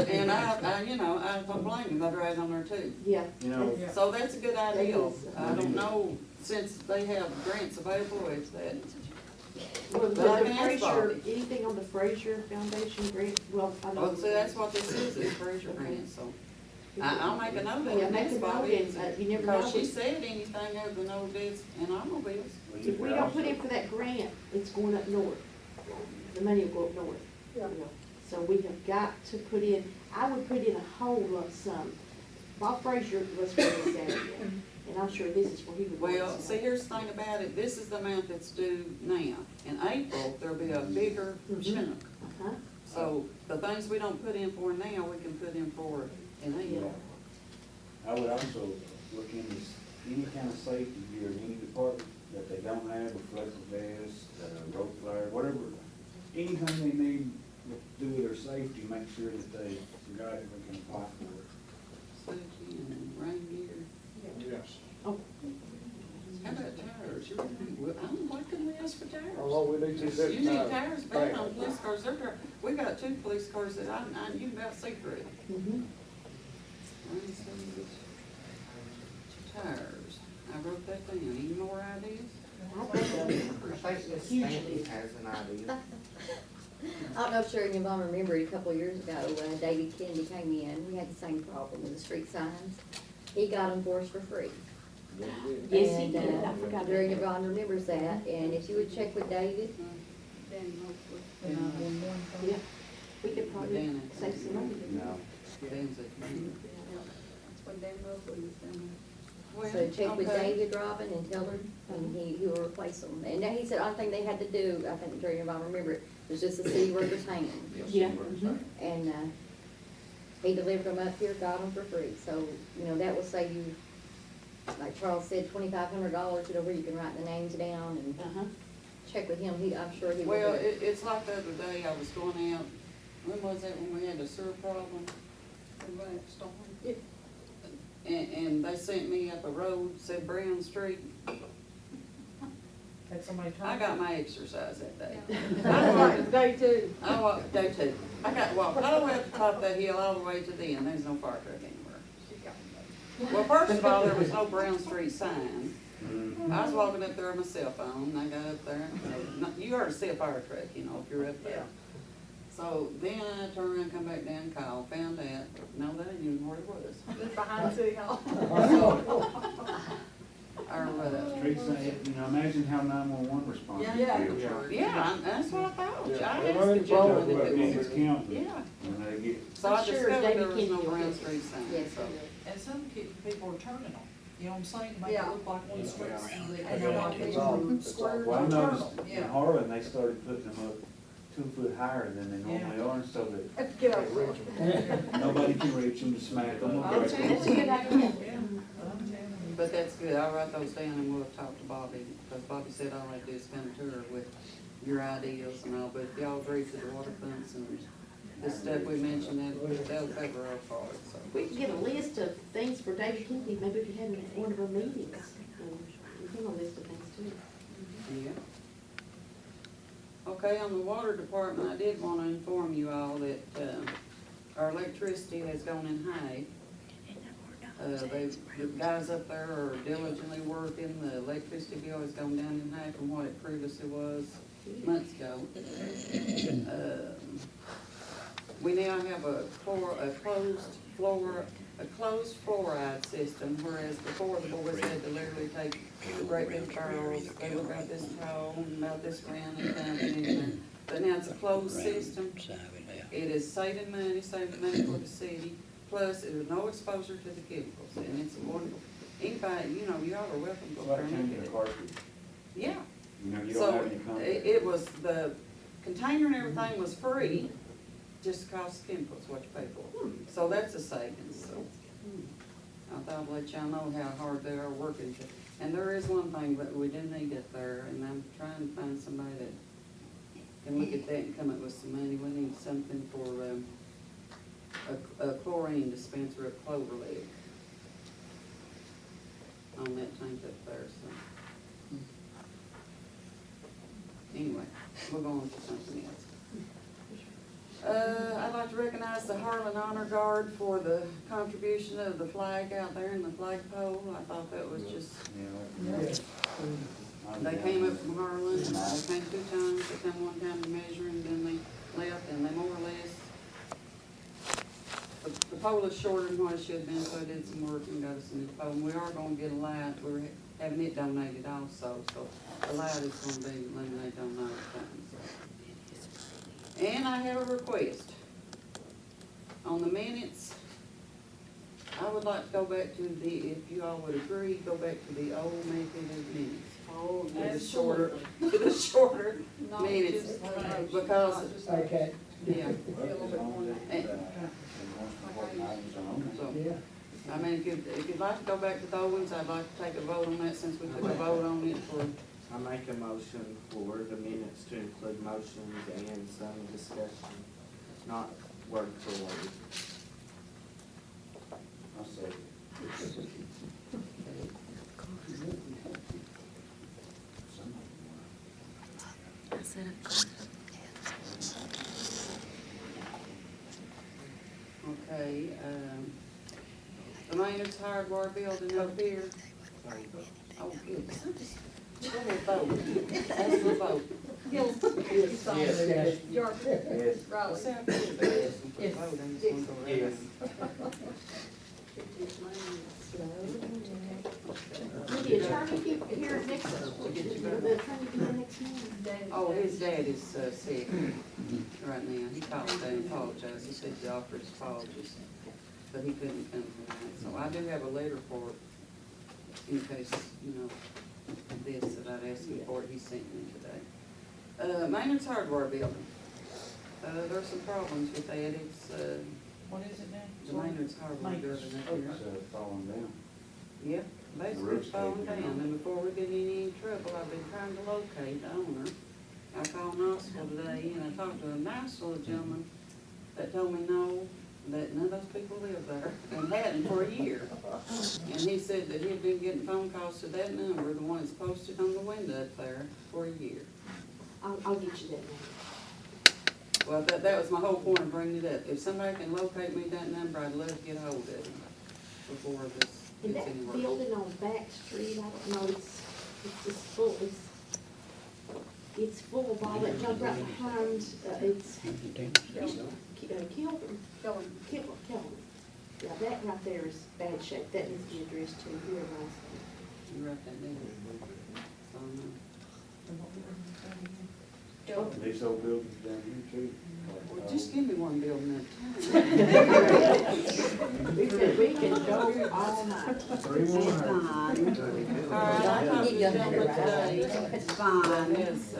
And I, you know, I don't blame him, I dragged on there too. Yeah. you know, So that's a good idea. That is. I don't know, since they have grants available, if that, Well, But I the can ask Fraser, Bobby. anything on the Fraser Foundation grant, well, I know. well, see, that's what this is Fraser grant, so. I'll make a note of Yeah, it, make next a note Bobby. and, you never know. Because she said anything other than old days and automobiles. If we don't put in for that grant, it's going up north. The money will go up north. Yeah. So we have got to put in, I would put in a whole lump sum. Bob Frazier was for this area, and I'm sure this is where he would. want Well, some. see, here's the thing about it, this is the amount that's due now. In April, there'll be a bigger chunk. Uh-huh. So the things we don't put in for now, we can put in for in April. I would also look into any kind of safety gear in any department that they don't have, reflective vests, rope flare, whatever, anything they need to do with their safety, make sure that they got it, we can apply for it. Safety and rain gear. Yes. Oh, How about tires? Why couldn't we ask for tires? Although we need to set You need time. tires bad on police cars, we got 2 police cars that you can about see through. mhm. Tires, I wrote that down, any more ideas? I think, I think Miss Hugely. Stanley has an idea. I don't know if Sherry and Yvonne remember it a couple of years ago, David Kennedy came in, we had the same problem with the street signs. He got them for us for free. yes, he And, did, I forgot. Sherry and Yvonne remembers that, and if you would check with David, Yeah, we could probably Dan, save some money. No. Dan's at me. Well, so check with okay. David Robin and tell her, and he will replace them. And now he said, I think they had to do, I think Sherry and Yvonne remember it, was just the city workers hanging. Yeah. Mhm. And, he delivered them up here, got them for free, so, you know, that will save you, like Charles said, $2,500, you know, where you can write the names down and Uh-huh. check with him, I'm sure he will. Well, do it. it's like the other day, I was going out, when was that, when we had a sewer problem? Everybody storm? And they sent me up a road, said Brown Street, Had somebody turn. I got my exercise that day. I like day two. I walked, day 2, I got walked all the way up the top of that hill, all the way to the end, there's no fire truck anywhere. Well, first of all, there was no Brown Street sign. I was walking up there on my cell phone, and I got up there, and you ought to see a fire truck, you know, if you're up there. So then I turned around, come back down, called, found out, no, that ain't even where it was. It's behind City Hall. Or, Street sign, you know, imagine how 911 response Yeah. feels. yeah, that's what I thought, Yeah. I Well, asked the it's Talk all gentleman about if it Phoenix was. County, Yeah, when they get, so I I'm sure discovered David there was Kennedy no will Brown do it. Street sign, Yes, so. he will. And some people are turning them, you know what I'm saying, to make it Yeah. look like one street. Yeah. And they're like, It's all- it's it's squares, well, I and turn noticed them. in Harlan, they started putting them up 2 foot higher than they normally are, so that Get over it. nobody can reach them to smack them. I'm That's a telling good you. idea. Yeah. But that's good, I'll write those down and we'll talk to Bobby, because Bobby said all I do is kind of tour with your ideas and all, but if y'all agree to the water pumps and the stuff we mentioned, that'll cover our part, so. We could get a list of things for David Kennedy, maybe we could have him at one of our meetings, and give him a list of things too. Yeah. Okay, on the water department, I did want to inform you all that, our electricity has gone in high. The guys up there are diligently working, the electricity bill has gone down in high from what it previously was months ago. We now have a closed floor a closed fluoride system, whereas before the boys had to literally take the great big barrels, they were about this tall, and about this round, and dump it in there. But now it's a closed system. It is saving money for the city, plus there's no exposure to the chemicals, and it's wonderful. Anybody, you know, y'all are welcome to go It's there like and changing look a at it. cartridge. Yeah. You know, you don't So, have any contact. it was, the container and everything was free, just cost chemicals what you pay for. So that's a savings, so. I thought I'd let y'all know how hard they are working. And there is one thing that we do need up there, and I'm trying to find somebody that can look at that and come up with some money. We need something for, a chlorine dispenser at Clover Lake on that tank up there, so. Anyway, we'll go on to something else. I'd like to recognize the Harlan Honor Guard for the contribution of the flag out there in the flagpole. I thought that was just, they came up from Harlan, they came 2 times, they come one time to measure, and then they left, and they more or less, the pole is shorter than what it should have been, so I did some work and got us a new pole. And we are gonna get a light, we're having it donated also, so the light is gonna be eliminated on those things. And I have a request. On the minutes, I would like to go back to the, if you all would agree, go back to the old method of minutes. Oh, To the shorter, to the shorter minutes, because, Okay. yeah. And, So, I mean, if you'd like to go back to those ones, I'd like to take a vote on that since we took a vote on it for, I make a motion for the minutes to include motions and some discussion, not word for word. I'll say. okay, the Maynard's hardware building up here. Oh, good. Go ahead, vote. Ask for a vote. Yes. Yes. Yes. Well, see, I feel bad asking for a vote, I'm just gonna go right back. Will the attorney be here next, will the attorney be here next meeting? Oh, his dad is sick right now. He called today and apologized. He said he offered his apologies, but he couldn't come tonight. So I do have a letter for it in case, you know, this that I'd asked him for. He sent me today. Maynard's hardware building. There's some problems with that. It's, What is it now? the Maynard's hardware building up here. It's falling down. Yeah, basically The it's roof's falling taken down, out. and before we get in any trouble, I've been trying to locate the owner. I called Knoxville today, and I talked to a nice little gentleman that told me no, that none of those people live there, and hadn't for a year. And he said that he'd been getting phone calls to that number, the one that's posted on the window up there, for a year. I'll get you that name. Well, that was my whole point of bringing it up. If somebody can locate me that number, I'd love to get hold of him before this And gets that any worse. building on Back Street, I don't know, it's just full, it's full of all that junk right behind, it's, Kelvin. Yeah, that right there is bad shape, that needs to be addressed too, here also. You write that down. So, These old buildings down here too. well, just give me one building at a time. We can go all night. All right, I talked to the gentleman today. It's fine. He has,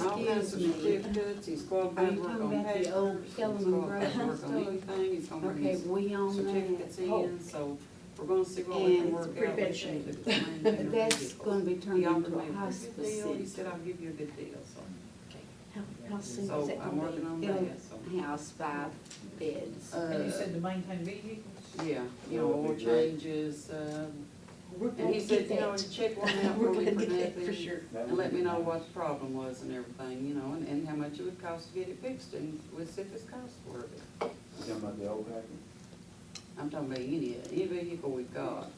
all kinds of certificates, he's qualified to work on Come back to old papers, he's Kellerman qualified to work on Road. anything, he's gonna bring Okay, his we on certificates that. in, so we're gonna see what we can And work it's pretty out bad with shape. him. But that's gonna be turned He offered into me a a good hospice deal, he center. said, I'll give you a good deal, so. How soon is So that I'm gonna working be? on It'll that, so. house 5 beds. And you said to maintain vehicles? Yeah, you know, oil changes, We're and gonna he said, get you know, that. to check one out We're for me gonna for get that nothing. for sure. And let me know what the problem was and everything, you know, and how much it would cost to get it fixed, and we'll see if it's cost worth it. You talking about the old package? I'm talking about any vehicle we got.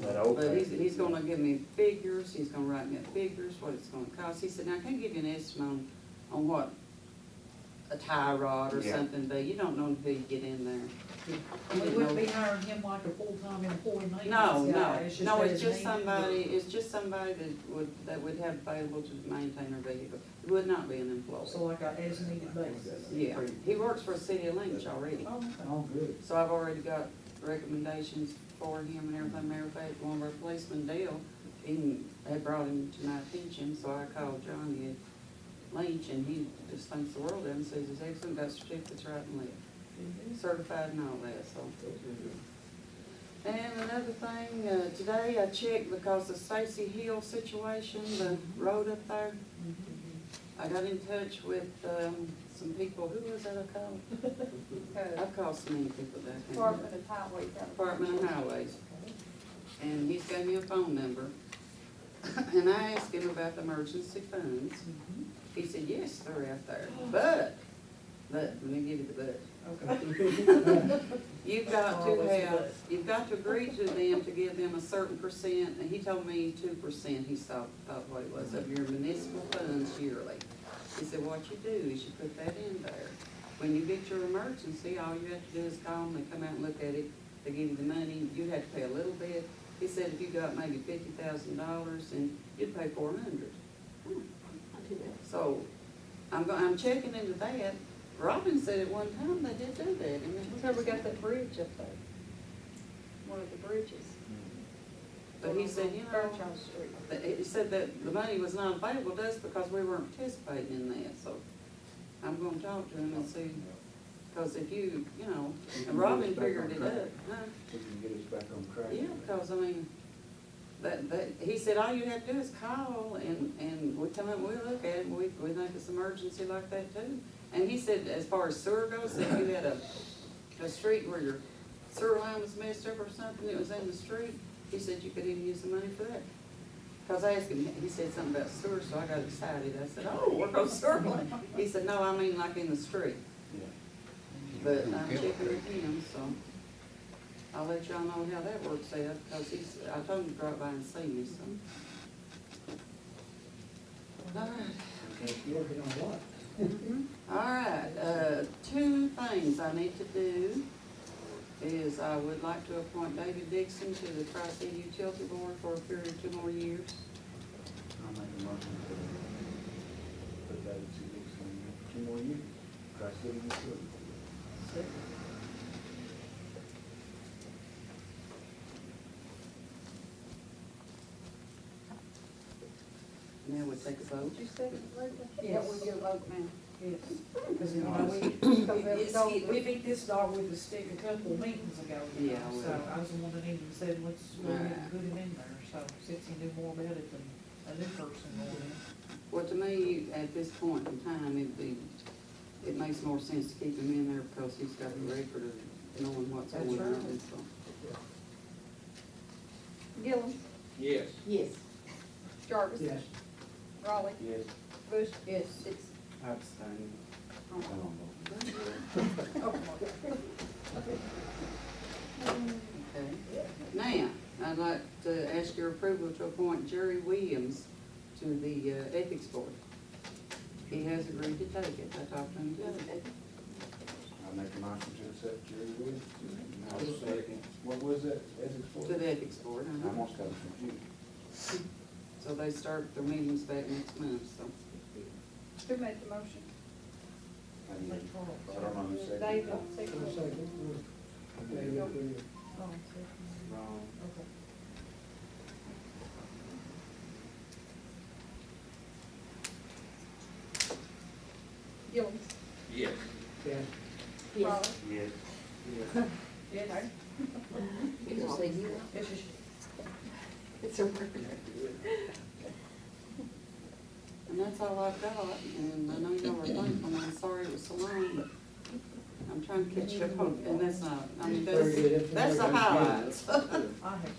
That old But package. he's gonna give me figures, he's gonna write me up figures, what it's gonna cost. He said, now I can't give you an estimate on what a tie rod or Yeah. something, but you don't know until you get in there. You We didn't wouldn't know- be hiring him like a full-time employee maintenance No, no, guy. no, it's as just needed. somebody that would have available to maintain our vehicle. It would not be an employee. So like a as-needed basis. Yeah, he works for the city of Lynch already. Oh, okay. Oh, good. So I've already got recommendations for him and everything. Matter of fact, one of our policemen, Dale, he had brought him to my attention, so I called Johnny at Lynch, and he just thinks the world of him, says he's excellent, got certificates right and left, certified and all that, so. And another thing, today I checked because the Stacy Hill situation, the road up there. I got in touch with, some people, who was that I called? I called so many people that. Department of Highways. Department of Highways. And he's gave me a phone number. And I asked him about the emergency funds. He said, yes, they're out there. But, let me give you the but. Okay. You've got Oh, to that's a have, but. you've got to agree to them to give them a certain percent, and he told me 2%, he thought what it was, of your municipal funds yearly. He said, what you do is you put that in there. When you get your emergency, all you have to do is call them, they come out and look at it, they give you the money, you have to pay a little bit. He said if you got maybe $50,000, and you'd pay $400. So, I'm checking into that. Robin said at one time they did do that, and Remember we got that bridge up there? One of the bridges. but he said, you know, Fairchild Street. he said that the money was not available to us because we weren't participating in that, so I'm gonna talk to him and see, cause if you know, and Robin figured it up, huh? We can get us back on track. Yeah, because I mean, he said, all you have to do is call and we come up and we look at it, and we think it's emergency like that too. And he said, as far as sewer goes, if you had a street where your sewer line was messed up or something, it was in the street, he said you could even use the money for that. Cause I asked him, he said something about sewer, so I got excited. I said, oh, we're going sewer line. He said, no, I mean like in the street. Yeah. But I'm checking with him, so I'll let y'all know how that works out, because I told him to drop by and see me, so. All right. All right, two things I need to do is I would like to appoint David Dixon to the Tri-City Utility Board for a period of 2 more years. I'll make a motion to put that in 2 more years. Tri-City Utility. Now we take a vote. Did you say it, Lisa? Yes. Yeah, we get a vote now. Yes, because you know, we beat this dog with a stick a couple of meetings ago, you know, Yeah, well. so I was the one that even said, let's go ahead and put him in there, so since he knew more about it than a new person would. Well, to me, at this point in time, it makes more sense to keep him in there because he's got a record of knowing what's That's going on, right. so. Gillum, Yes. Yes. Jarvis. Yes. Raleigh. Yes. Bush. Yes. Dixon. Abstain. I don't know. Okay. Now, I'd like to ask your approval to appoint Jerry Williams to the Ethics Board. He has agreed to take it. I talked to him today. I'll make a motion to accept Jerry Williams. I'll second. What was that? Ethics Board? To the Ethics Board. I almost got confused. So they start their meetings back next month, so. Who made the motion? I don't know who seconded David, it. second. Oh, Wrong. okay. Gillum. Yes. Yes. Raleigh. Yes. Yes. Yes, yes. It's a And that's all I've got, and I know y'all are thankful, I'm sorry it was so long, but I'm trying to catch up on, and that's not, I mean, that's the highlights I have.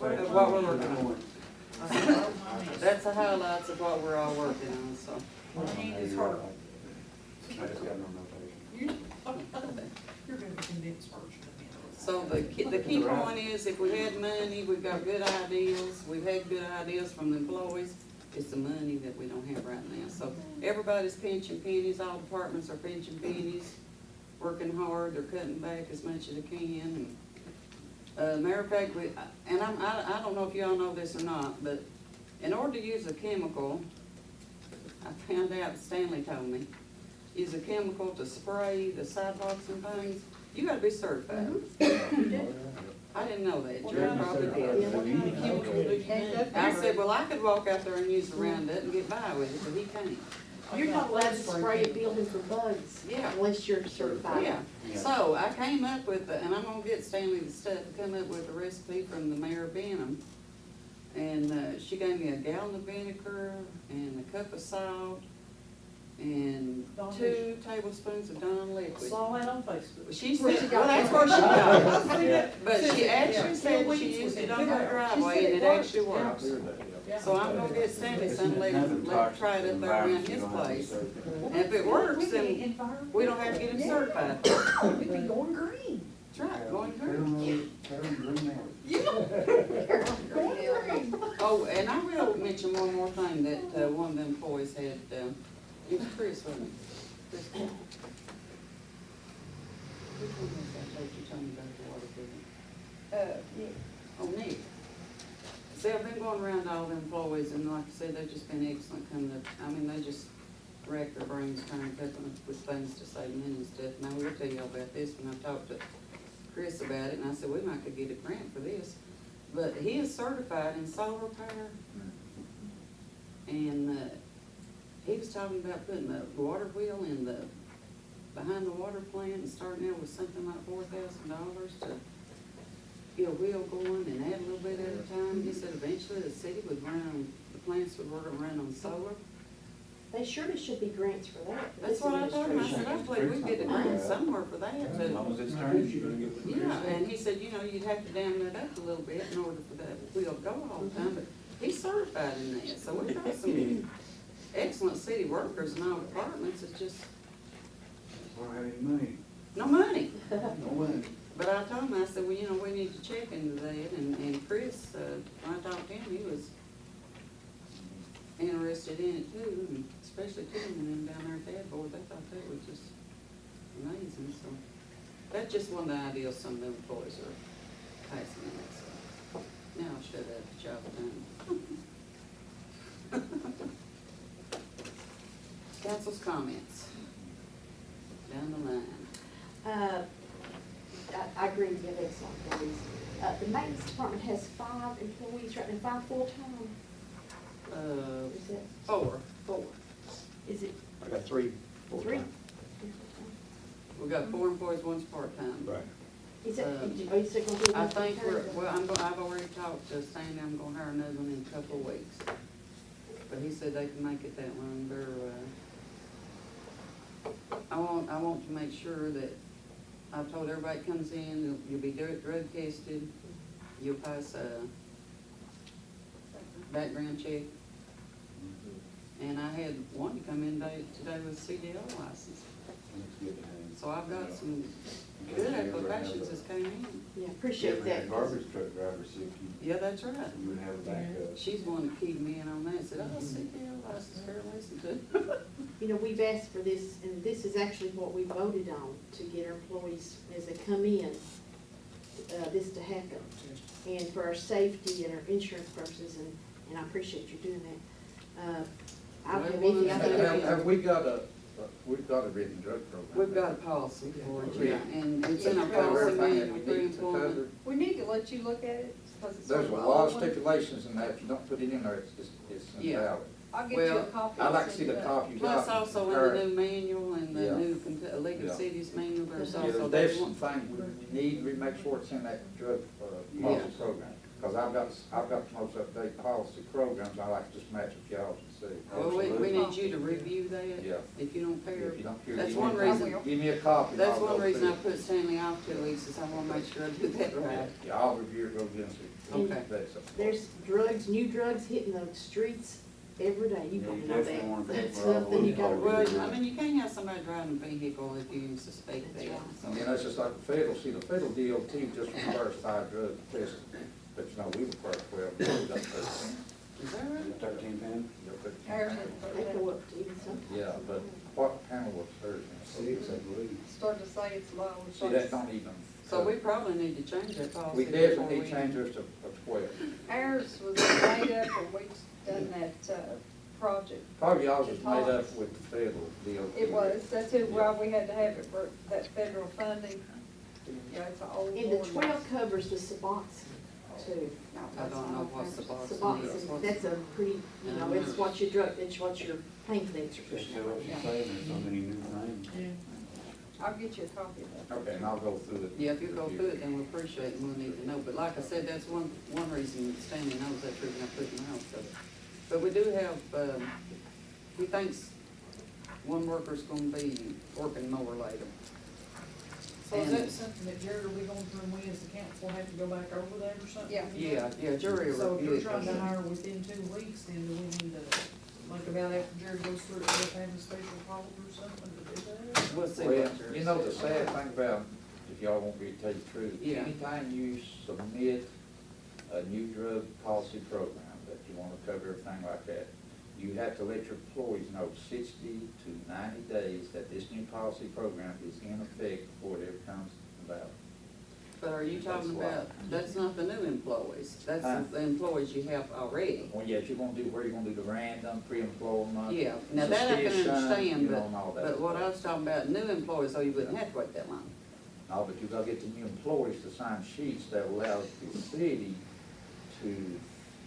of what we're working on. I have. That's the highlights of what we're all working on, so. My hand is hurt. I just got no notation. You're gonna condense first. and So the key point is, if we had money, we've got good ideas, we've had good ideas from the employees, it's the money that we don't have right now. So so everybody's pinching pennies, all departments are pinching pennies, working hard, they're cutting back as much as they can. And, matter of fact, I don't know if y'all know this or not, but in order to use a chemical, I found out, Stanley told me, use a chemical to spray the sidewalks and things, you gotta be certified. I didn't know that, Jared probably did. I said, well, I could walk out there and use the Roundup and get by with it, but he can't. You're not allowed to spray a building for bugs Yeah. unless you're certified. Yeah, so I came up with, and I'm gonna get Stanley the stuff, to come up with a recipe from the mayor of Benham. And, she gave me a gallon of vinegar and a cup of salt and Dawn 2 tablespoons of Dawn liquid. Saw that on Facebook. She said, well, that's where she got it. But she actually said she used it on her driveway and it actually works. So I'm gonna get Stanley some, let him try it up there around his place. And if it works, then we don't have to get him certified. We'd be going green. That's right, going Put green. on green hours. Oh, and I will mention one more thing that, one of the employees had, it was Chris, wasn't it? Chris. Which one was that lady you told me about the water treatment? Yeah. Oh, Nick. See, I've been going around to all the employees, and like I said, they've just been excellent coming up. I mean, they just rack their brains trying to come up with things to say and stuff. And I will tell you all about this when I talked to Chris about it, and I said, we might could get a grant for this. But he is certified in solar power. And, he was talking about putting the water wheel in the, behind the water plant and starting out with something like $4,000 to get a wheel going and add a little bit at a time. He said eventually the city would run, the plants would work run on solar. They surely should be grants for that. for That's this what I told him. I administration. said, I believe we'd get a grant somewhere for that. As But, long as it's turning, you're gonna get what you're yeah, and he said, you know, you'd have to dam that up a little bit in order for that wheel to go all the time. But he's certified in that, so we've got some excellent city workers in all departments. It's just I don't have any money. no money. No money. But I told him, I said, well, you know, we need to check into that, and Chris, when I talked to him, he was interested in it too, and especially Tim and them down there at the ad board, they thought that was just amazing, so. That's just one of the ideas some of the employees are passing in, so. Now I'll shut up, job done. Council's comments. Down the line. I agree with you, have excellent employees. The maintenance department has 5 employees right now, 5 full-time. Is that 4. 4? Is it I got 3 3? full-time. We got 4 employees, 1's part-time. Right. Is it, are you still gonna do it? I think I've already talked to Stanley, I'm gonna hire another one in a couple of weeks. But he said they can make it that long. I want to make sure that, I've told everybody that comes in, you'll be drug tested, you'll pass a background check. And I had one to come in today with a CDL license. That's good to have. So I've got some good applications that's came in. Yeah, appreciate that. Garbage truck driver sick, Yeah, that's right. you would have a backup. She's the one that keyed me in on that, said, oh, CDL license, fair listen to. You know, we've asked for this, and this is actually what we voted on, to get our employees, as they come in, this to happen. And for our safety and our insurance purposes, and I appreciate you doing that. I don't have anything I think. Have we got we've got a written drug program? We've got a policy for it, yeah, Yeah. and it's in our Cover policy everything manual, that we need to cover. pre-employment. We need to let you look at it, because it's There's sort a of lot of old one. stipulations in that, if you don't put it in there, it's Yeah. invalid. I'll get you a Well, copy. I'd and like to send see the you that. copy you got. Plus also in Or- the new manual and the Yeah. new League of Yeah. Cities manual, there's Yeah, also, there's there's some one. things we need, we make sure it's in that drug, Yeah. policy program. Cause I've got the most up-to-date policy programs, I like to just match with y'all's and see. Well, we need you to review that, Yeah. if you don't care. If you don't care, That's give me one a copy. reason, Give me a copy. and that's I'll one go reason through I it. put Stanley off 2 weeks, is I wanna make sure I do that right. Yeah, I'll review it real good and see. Okay. There's drugs, new drugs hitting the streets every day, you Yeah, probably you know definitely want that. to That's take our something you own gotta. call. Well, I mean, you can't have somebody driving a vehicle if you suspect That's that, right. so. And then that's just like the federal, see, the federal DOT just requires 5 drug tests, but you know, we require 12, we got 13. Is that right? 13 pound? Yeah, 13. Ours is They 13. go up to even Yeah, but what panel was hers? 6, I believe. Start to say it's low. See, that's not even. So we probably need to change that policy. We before definitely we- change ours to a 12. Ours was made up when we done that, project. Probably y'all was made up with the federal deal. It was, that's why we had to have it for that federal funding. Yeah, it's an old And the ordinance. 12 covers the Suboxone too. No, I that's don't not know what ours. Suboxone is. Suboxone, that's a pretty, you know, it's what your drug, it's what your pain cleanser for Just sure. what you're saying, there's so many new things. Yeah. I'll get you a copy of that. Okay, and I'll go through it. Yeah, if you go through it, then we appreciate it, and we'll need to know, but like I said, that's one reason Stanley knows that reason I put him out, so. But we do have, he thinks one worker's gonna be working more later. So is And- that something that Jared, are we going through, and we as the council have to go back over that or something? Yeah. Yeah, jury will So if review you're it. trying to hire within 2 weeks, then do we need to, like about after Jared goes through it, we'll have a special call or something to do that? We'll see Well, what jury you know, the says. sad thing about, if y'all want me to tell you the truth, Yeah. anytime you submit a new drug policy program that you wanna cover everything like that, you have to let your employees know 60 to 90 days that this new policy program is in effect before it ever comes about. But are you talking about, that's not the new employees, that's Huh? the employees you have already. Well, yes, you're gonna do, where you're gonna do the random pre-employment. Yeah, now that I can suspicion, understand, you know, and all that but what I stuff. was talking about, new employees, so you wouldn't have to wait that long. No, but you gotta get the new employees to sign sheets that allow the city to,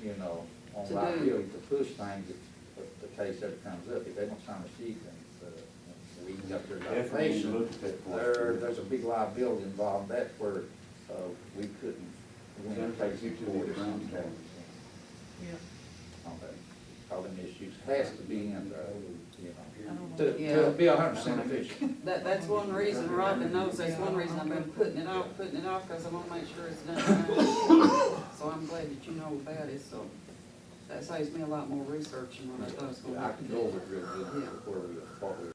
you know, on To do- liability to push things if the case ever comes up. If they don't sign a sheet, then, we can get their Definitely need to litigation. look at that point. There's a big liability involved. That's where, we couldn't win a case Get to the before. ground table. Yeah. On that. All them issues has to be in there, you know, to Yeah. be 100% efficient. That's one reason, Robin knows, that's one reason I've been putting it off, cause I wanna make sure it's done right. So I'm glad that you know about it, so that saves me a lot more research than what I thought it was gonna I have to can do. go over it real good Yeah. before we